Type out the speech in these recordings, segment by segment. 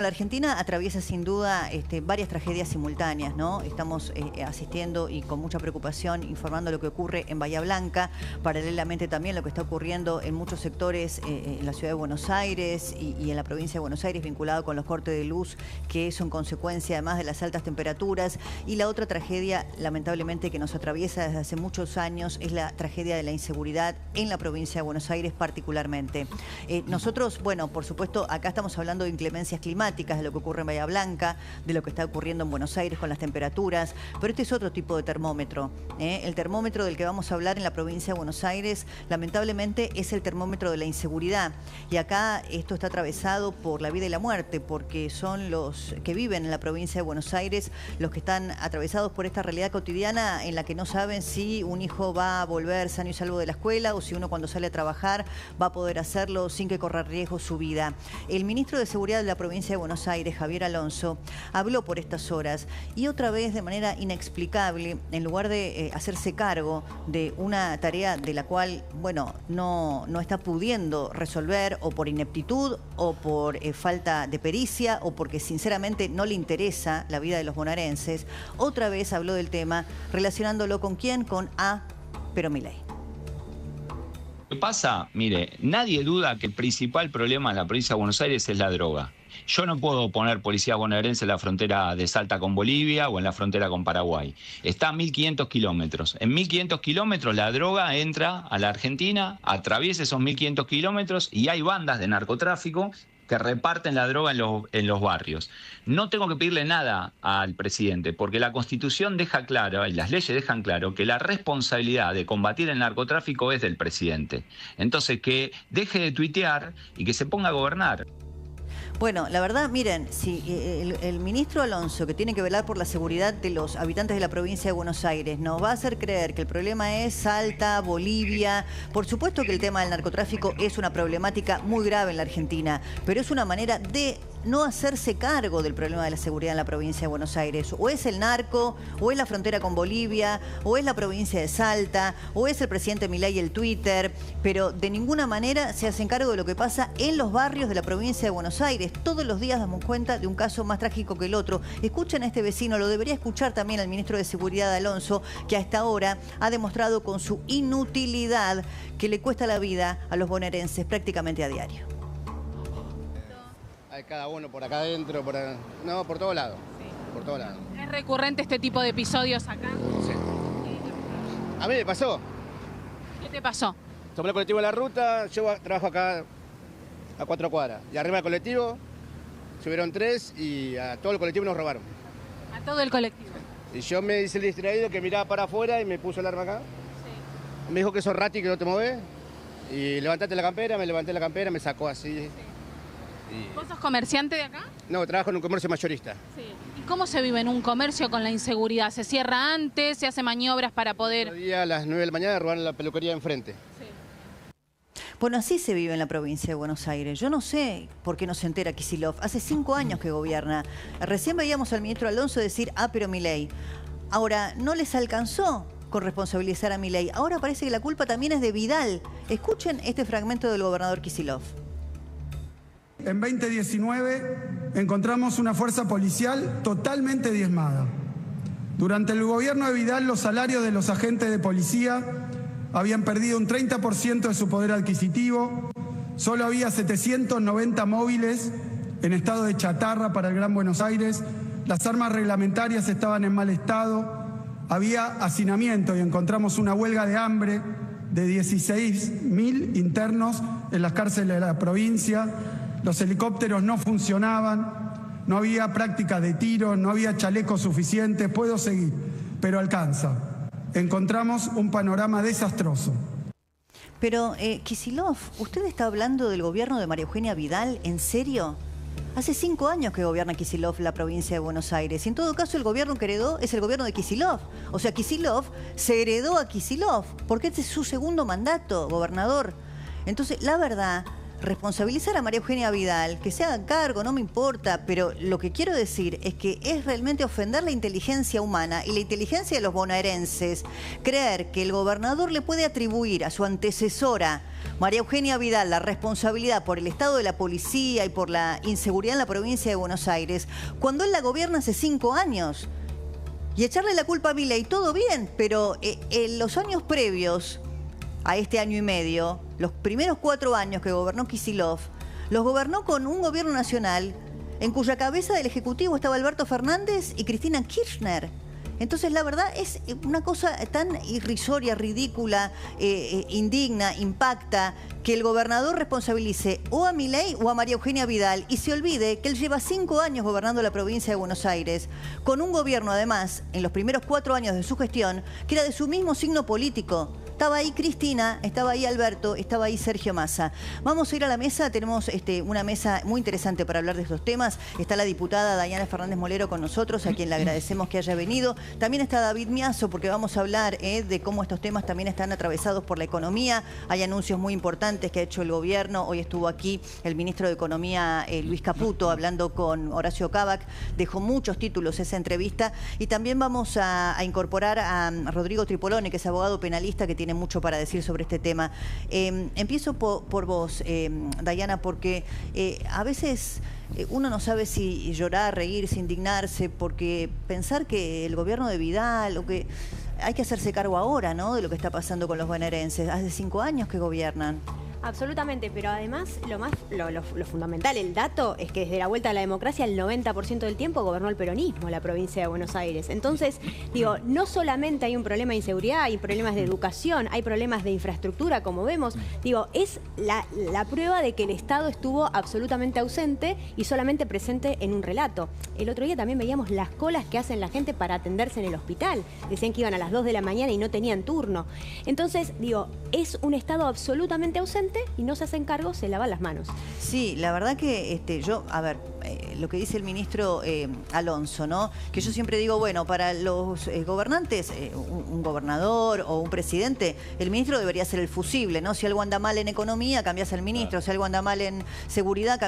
La Argentina atraviesa sin duda varias tragedias simultáneas, ¿no? Estamos asistiendo y con mucha preocupación informando lo que ocurre en Bahía Blanca, paralelamente también lo que está ocurriendo en muchos sectores en la ciudad de Buenos Aires y en la provincia de Buenos Aires, vinculado con los cortes de luz que son consecuencia además de las altas temperaturas. Y la otra tragedia, lamentablemente, que nos atraviesa desde hace muchos años es la tragedia de la inseguridad en la provincia de Buenos Aires particularmente. Nosotros, bueno, por supuesto, acá estamos hablando de inclemencias climáticas, de lo que ocurre en Bahía Blanca, de lo que está ocurriendo en Buenos Aires con las temperaturas, pero este es otro tipo de termómetro. El termómetro del que vamos a hablar en la provincia de Buenos Aires, lamentablemente, es el termómetro de la inseguridad. Y acá esto está atravesado por la vida y la muerte, porque son los que viven en la provincia de Buenos Aires los que están atravesados por esta realidad cotidiana en la que no saben si un hijo va a volver sano y salvo de la escuela o si uno cuando sale a trabajar va a poder hacerlo sin que corra riesgo su vida. El ministro de Seguridad de la provincia de Buenos Aires, Javier Alonso, habló por estas horas y otra vez de manera inexplicable, en lugar de hacerse cargo de una tarea de la cual, bueno, no está pudiendo resolver o por ineptitud o por falta de pericia o porque sinceramente no le interesa la vida de los bonaerenses, otra vez habló del tema relacionándolo con quién, con pero Milei. ¿Qué pasa? Mire, nadie duda que el principal problema en la provincia de Buenos Aires es la droga. Yo no puedo poner policía bonaerense en la frontera de Salta con Bolivia o en la frontera con Paraguay. Está a 1.500 kilómetros. En 1.500 kilómetros la droga entra a la Argentina, atraviesa esos 1.500 kilómetros y hay bandas de narcotráfico que reparten la droga en los barrios. No tengo que pedirle nada al presidente, porque la Constitución deja claro, y las leyes dejan claro, que la responsabilidad de combatir el narcotráfico es del presidente. Entonces, que deje de tuitear y que se ponga a gobernar. Bueno, la verdad, miren, si el ministro Alonso, que tiene que velar por la seguridad de los habitantes de la provincia de Buenos Aires, nos va a hacer creer que el problema es Salta, Bolivia. Por supuesto que el tema del narcotráfico es una problemática muy grave en la Argentina, pero es una manera de no hacerse cargo del problema de la seguridad en la provincia de Buenos Aires. O es el narco, o es la frontera con Bolivia, o es la provincia de Salta, o es el presidente Milei y el Twitter, pero de ninguna manera se hacen cargo de lo que pasa en los barrios de la provincia de Buenos Aires. Todos los días damos cuenta de un caso más trágico que el otro. Escuchen a este vecino, lo debería escuchar también al ministro de Seguridad, Alonso, que a esta hora ha demostrado con su inutilidad que le cuesta la vida a los bonaerenses prácticamente a diario. Hay cada uno por acá adentro, por todos lados. Sí. Por todos lados. ¿Es recurrente este tipo de episodios acá? Sí. A mí me pasó. ¿Qué te pasó? Tomé el colectivo en la ruta, yo trabajo acá a 4 cuadras. Y arriba del colectivo subieron 3 y a todo el colectivo nos robaron. ¿A todo el colectivo? Y yo me hice el distraído que miraba para afuera y me puso el arma acá. Sí. Me dijo que sos rati, que no te movés. Y levantate la campera, me levanté la campera, me sacó así. Sí. ¿Vos sos comerciante de acá? No, trabajo en un comercio mayorista. Sí. ¿Y cómo se vive en un comercio con la inseguridad? ¿Se cierra antes? ¿Se hace maniobras para poder...? El día a las 9 de la mañana robaron la peluquería enfrente. Sí. Bueno, así se vive en la provincia de Buenos Aires. Yo no sé por qué no se entera Kicillof. Hace 5 años que gobierna. Recién veíamos al ministro Alonso decir, pero Milei. Ahora, no les alcanzó con responsabilizar a Milei. Ahora parece que la culpa también es de Vidal. Escuchen este fragmento del gobernador Kicillof. En 2019 encontramos una fuerza policial totalmente diezmada. Durante el gobierno de Vidal, los salarios de los agentes de policía habían perdido un 30% de su poder adquisitivo. Solo había 790 móviles en estado de chatarra para el Gran Buenos Aires. Las armas reglamentarias estaban en mal estado. Había hacinamiento y encontramos una huelga de hambre de 16.000 internos en las cárceles de la provincia. Los helicópteros no funcionaban, no había práctica de tiro, no había chalecos suficientes, puedo seguir, pero alcanza. Encontramos un panorama desastroso. Pero, Kicillof, ¿usted está hablando del gobierno de María Eugenia Vidal? ¿En serio? Hace 5 años que gobierna Kicillof la provincia de Buenos Aires. Y en todo caso, el gobierno que heredó es el gobierno de Kicillof. O sea, Kicillof se heredó a Kicillof, porque este es su segundo mandato, gobernador. Entonces, la verdad, responsabilizar a María Eugenia Vidal, que se haga cargo, no me importa, pero lo que quiero decir es que es realmente ofender la inteligencia humana y la inteligencia de los bonaerenses, creer que el gobernador le puede atribuir a su antecesora, María Eugenia Vidal, la responsabilidad por el estado de la policía y por la inseguridad en la provincia de Buenos Aires, cuando él la gobierna hace 5 años. Y echarle la culpa a Milei, todo bien, pero en los años previos a este año y medio, los primeros 4 años que gobernó Kicillof, los gobernó con un gobierno nacional en cuya cabeza del Ejecutivo estaba Alberto Fernández y Cristina Kirchner. Entonces, la verdad, es una cosa tan irrisoria, ridícula, indigna, impacta, que el gobernador responsabilice o a Milei o a María Eugenia Vidal y se olvide que él lleva 5 años gobernando la provincia de Buenos Aires, con un gobierno, además, en los primeros 4 años de su gestión, que era de su mismo signo político. Estaba ahí Cristina, estaba ahí Alberto, estaba ahí Sergio Massa. Vamos a ir a la mesa, tenemos una mesa muy interesante para hablar de estos temas. Está la diputada Dayana Fernández Molero con nosotros, a quien le agradecemos que haya venido. También está David Miazo, porque vamos a hablar de cómo estos temas también están atravesados por la economía. Hay anuncios muy importantes que ha hecho el gobierno. Hoy estuvo aquí el ministro de Economía, Luis Caputo, hablando con Horacio Cabac. Dejó muchos títulos esa entrevista. Y también vamos a incorporar a Rodrigo Tripolone, que es abogado penalista, que tiene mucho para decir sobre este tema. Empiezo por vos, Dayana, porque a veces uno no sabe si llorar, reírse, indignarse, porque pensar que el gobierno de Vidal, o que hay que hacerse cargo ahora, ¿no?, de lo que está pasando con los bonaerenses. Hace 5 años que gobiernan. Absolutamente, pero además lo fundamental, el dato, es que desde la vuelta a la democracia el 90% del tiempo gobernó el peronismo la provincia de Buenos Aires. Entonces, digo, no solamente hay un problema de inseguridad, hay problemas de educación, hay problemas de infraestructura, como vemos. Digo, es la prueba de que el Estado estuvo absolutamente ausente y solamente presente en un relato. El otro día también veíamos las colas que hacen la gente para atenderse en el hospital. Decían que iban a las 2 de la mañana y no tenían turno. Entonces, digo, es un Estado absolutamente ausente y no se hacen cargo, se lavan las manos. Sí, la verdad que lo que dice el ministro Alonso, ¿no? Que yo siempre digo, bueno, para los gobernantes, un gobernador o un presidente, el ministro debería ser el fusible, ¿no? Si algo anda mal en economía, cambias al ministro. Claro. Si algo anda mal en seguridad,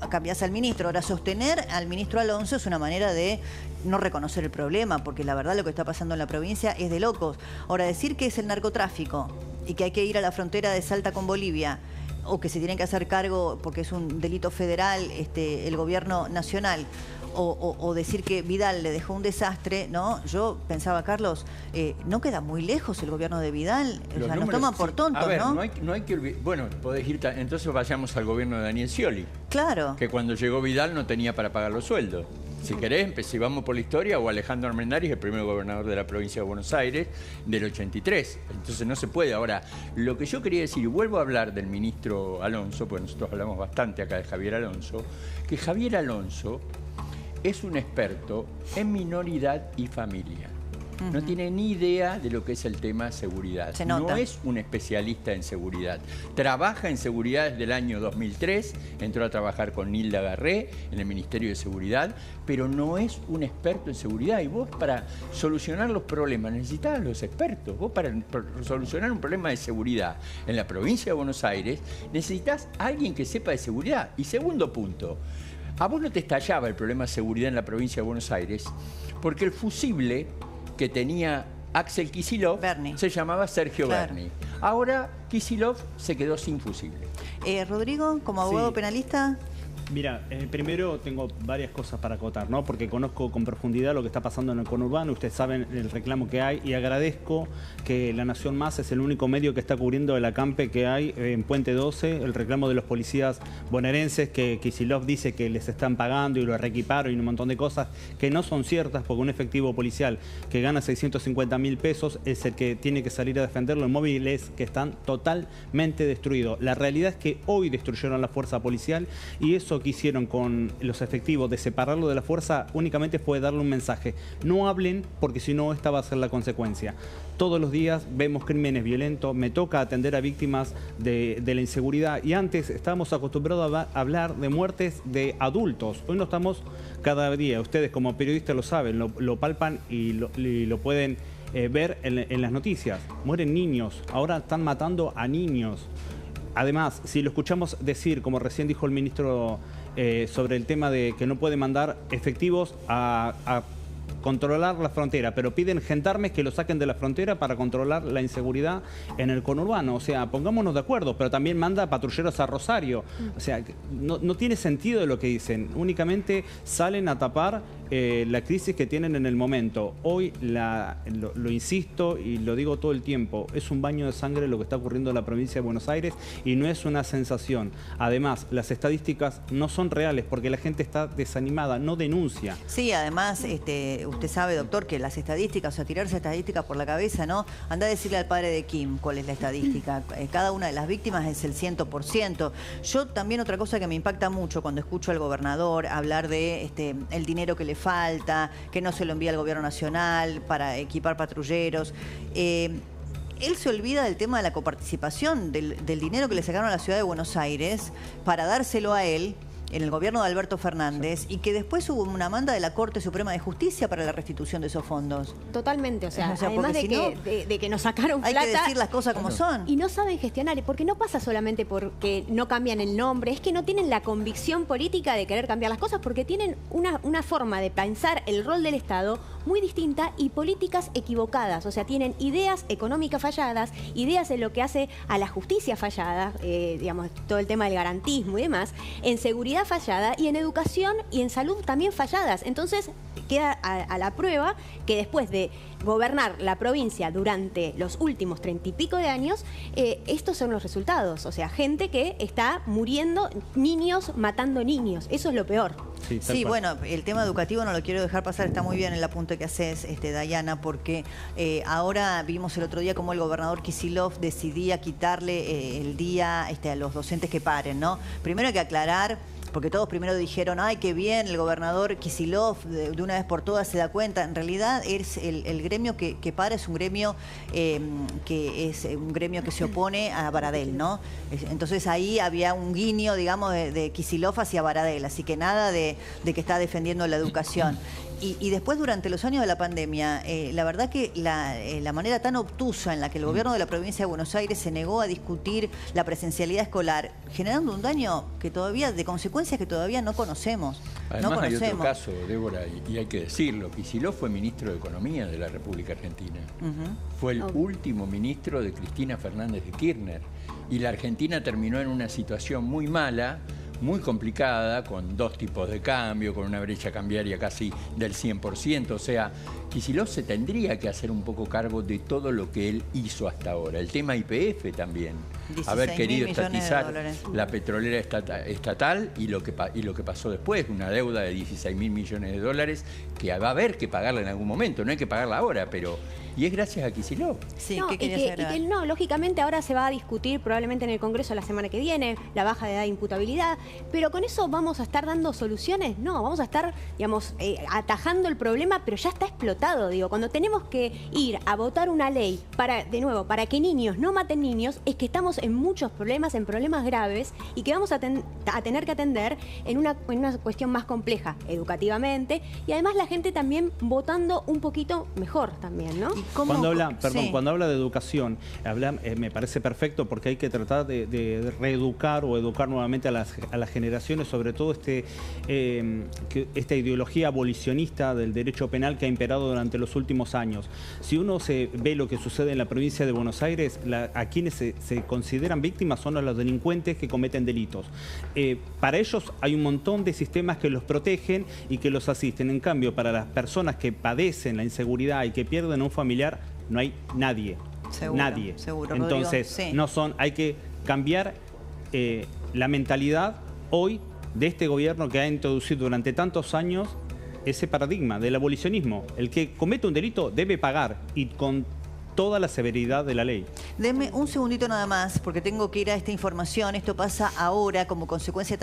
cambias al ministro. Ahora, sostener al ministro Alonso es una manera de no reconocer el problema, porque la verdad lo que está pasando en la provincia es de locos. Ahora, decir que es el narcotráfico y que hay que ir a la frontera de Salta con Bolivia, o que se tienen que hacer cargo porque es un delito federal el gobierno nacional, o decir que Vidal le dejó un desastre, ¿no? Yo pensaba, Carlos, no queda muy lejos el gobierno de Vidal. O sea, nos toman por tontos, a ver, ¿no? No hay que olvidar. Bueno, podés ir. Entonces vayamos al gobierno de Daniel Scioli. Claro. Que cuando llegó Vidal no tenía para pagar los sueldos. Si querés, si vamos por la historia, o Alejandro Armendáriz, el primer gobernador de la provincia de Buenos Aires, del 83. Entonces no se puede. Ahora, lo que yo quería decir, y vuelvo a hablar del ministro Alonso, porque nosotros hablamos bastante acá de Javier Alonso, que Javier Alonso es un experto en minoridad y familia. No tiene ni idea de lo que es el tema seguridad. Se nota. No es un especialista en seguridad. Trabaja en seguridad desde el año 2003. Entró a trabajar con Nilda Garré en el Ministerio de Seguridad, pero no es un experto en seguridad. Y vos, para solucionar los problemas, necesitas a los expertos. Vos, para solucionar un problema de seguridad en la provincia de Buenos Aires, necesitas a alguien que sepa de seguridad. Y segundo punto, a vos no te estallaba el problema de seguridad en la provincia de Buenos Aires porque el fusible que tenía Axel Kicillof se llamaba Sergio Berni. Ahora Kicillof se quedó sin fusible. Rodrigo, como abogado penalista. Mira, primero tengo varias cosas para acotar, ¿no? Porque conozco con profundidad lo que está pasando en el conurbano, ustedes saben el reclamo que hay, y agradezco que La Nación Más es el único medio que está cubriendo el acampe que hay en Puente 12, el reclamo de los policías bonaerenses, que Kicillof dice que les están pagando y lo reequiparon y un montón de cosas que no son ciertas, porque un efectivo policial que gana 650.000 pesos es el que tiene que salir a defenderlo en móviles que están totalmente destruidos. La realidad es que hoy destruyeron la fuerza policial, y eso que hicieron con los efectivos de separarlo de la fuerza únicamente fue darle un mensaje: no hablen, porque si no esta va a ser la consecuencia. Todos los días vemos crímenes violentos, me toca atender a víctimas de la inseguridad, y antes estábamos acostumbrados a hablar de muertes de adultos. Hoy no estamos cada día, ustedes como periodistas lo saben, lo palpan y lo pueden ver en las noticias. Mueren niños, ahora están matando a niños. Además, si lo escuchamos decir, como recién dijo el ministro, sobre el tema de que no puede mandar efectivos a controlar la frontera, pero piden gendarmes que lo saquen de la frontera para controlar la inseguridad en el conurbano. O sea, pongámonos de acuerdo, pero también manda patrulleros a Rosario. O sea, no tiene sentido lo que dicen. Únicamente salen a tapar la crisis que tienen en el momento. Hoy, lo insisto y lo digo todo el tiempo, es un baño de sangre lo que está ocurriendo en la provincia de Buenos Aires y no es una sensación. Además, las estadísticas no son reales porque la gente está desanimada, no denuncia. Sí, además, usted sabe, doctor, que las estadísticas, o sea, tirarse estadísticas por la cabeza, ¿no? Anda a decirle al padre de Kim cuál es la estadística. Cada una de las víctimas es el 100%. Yo también otra cosa que me impacta mucho cuando escucho al gobernador hablar de el dinero que le falta, que no se lo envía al gobierno nacional para equipar patrulleros. Él se olvida del tema de la coparticipación, del dinero que le sacaron a la ciudad de Buenos Aires para dárselo a él en el gobierno de Alberto Fernández, y que después hubo una manda de la Corte Suprema de Justicia para la restitución de esos fondos. Totalmente, o sea además de que nos sacaron plata... Hay que decir las cosas como son. Y no saben gestionar, porque no pasa solamente porque no cambian el nombre, es que no tienen la convicción política de querer cambiar las cosas, porque tienen una forma de pensar el rol del Estado muy distinta y políticas equivocadas. O sea, tienen ideas económicas falladas, ideas en lo que hace a la justicia fallada, digamos, todo el tema del garantismo y demás, en seguridad fallada, y en educación y en salud también falladas. Entonces queda a la prueba que después de gobernar la provincia durante los últimos 30 y pico de años, estos son los resultados. O sea, gente que está muriendo, niños matando niños. Eso es lo peor. Sí, bueno, el tema educativo no lo quiero dejar pasar, está muy bien el apunte que haces, Dayana, porque ahora vimos el otro día cómo el gobernador Kicillof decidía quitarle el día a los docentes que paren, ¿no? Primero hay que aclarar, porque todos primero dijeron, ay, qué bien, el gobernador Kicillof de una vez por todas se da cuenta. En realidad es el gremio que para, es un gremio que se opone a Baradel, ¿no? Entonces ahí había un guiño, digamos, de Kicillof hacia Baradel, así que nada de que está defendiendo la educación. Y después, durante los años de la pandemia, la verdad que la manera tan obtusa en la que el gobierno de la provincia de Buenos Aires se negó a discutir la presencialidad escolar, generando un daño de consecuencias que todavía no conocemos. Además, hay otro caso, Débora, y hay que decirlo. Kicillof fue ministro de Economía de la República Argentina. Fue el último ministro de Cristina Fernández de Kirchner. Y la Argentina terminó en una situación muy mala, muy complicada, con 2 tipos de cambio, con una brecha cambiaria casi del 100%. O sea, Kicillof se tendría que hacer un poco cargo de todo lo que él hizo hasta ahora. El tema YPF también. Haber querido estatizar la petrolera estatal y lo que pasó después, una deuda de 16.000 millones de dólares que va a haber que pagarla en algún momento. No hay que pagarla ahora, pero... Y es gracias a Kicillof. Sí, no, no, lógicamente ahora se va a discutir probablemente en el Congreso la semana que viene la baja de edad de imputabilidad, pero con eso vamos a estar dando soluciones. No, vamos a estar, digamos, atajando el problema, pero ya está explotado. Digo, cuando tenemos que ir a votar una ley para que niños no maten niños, es que estamos en muchos problemas, en problemas graves, y que vamos a tener que atender en una cuestión más compleja educativamente, y además la gente también votando un poquito mejor también, ¿no? Cuando habla de educación, me parece perfecto, porque hay que tratar de reeducar o educar nuevamente a las generaciones, sobre todo esta ideología abolicionista del derecho penal que ha imperado durante los últimos años. Si uno ve lo que sucede en la provincia de Buenos Aires, a quienes se consideran víctimas son a los delincuentes que cometen delitos. Para ellos hay un montón de sistemas que los protegen y que los asisten. En cambio, para las personas que padecen la inseguridad y que pierden a un familiar, no hay nadie. Seguro, entonces, Rodrigo, sí. Hay que cambiar la mentalidad hoy de este gobierno que ha introducido durante tantos años ese paradigma del abolicionismo. El que comete un delito debe pagar, y con toda la severidad de la ley. Deme un segundito nada más, porque tengo que ir a esta información. Esto pasa ahora como consecuencia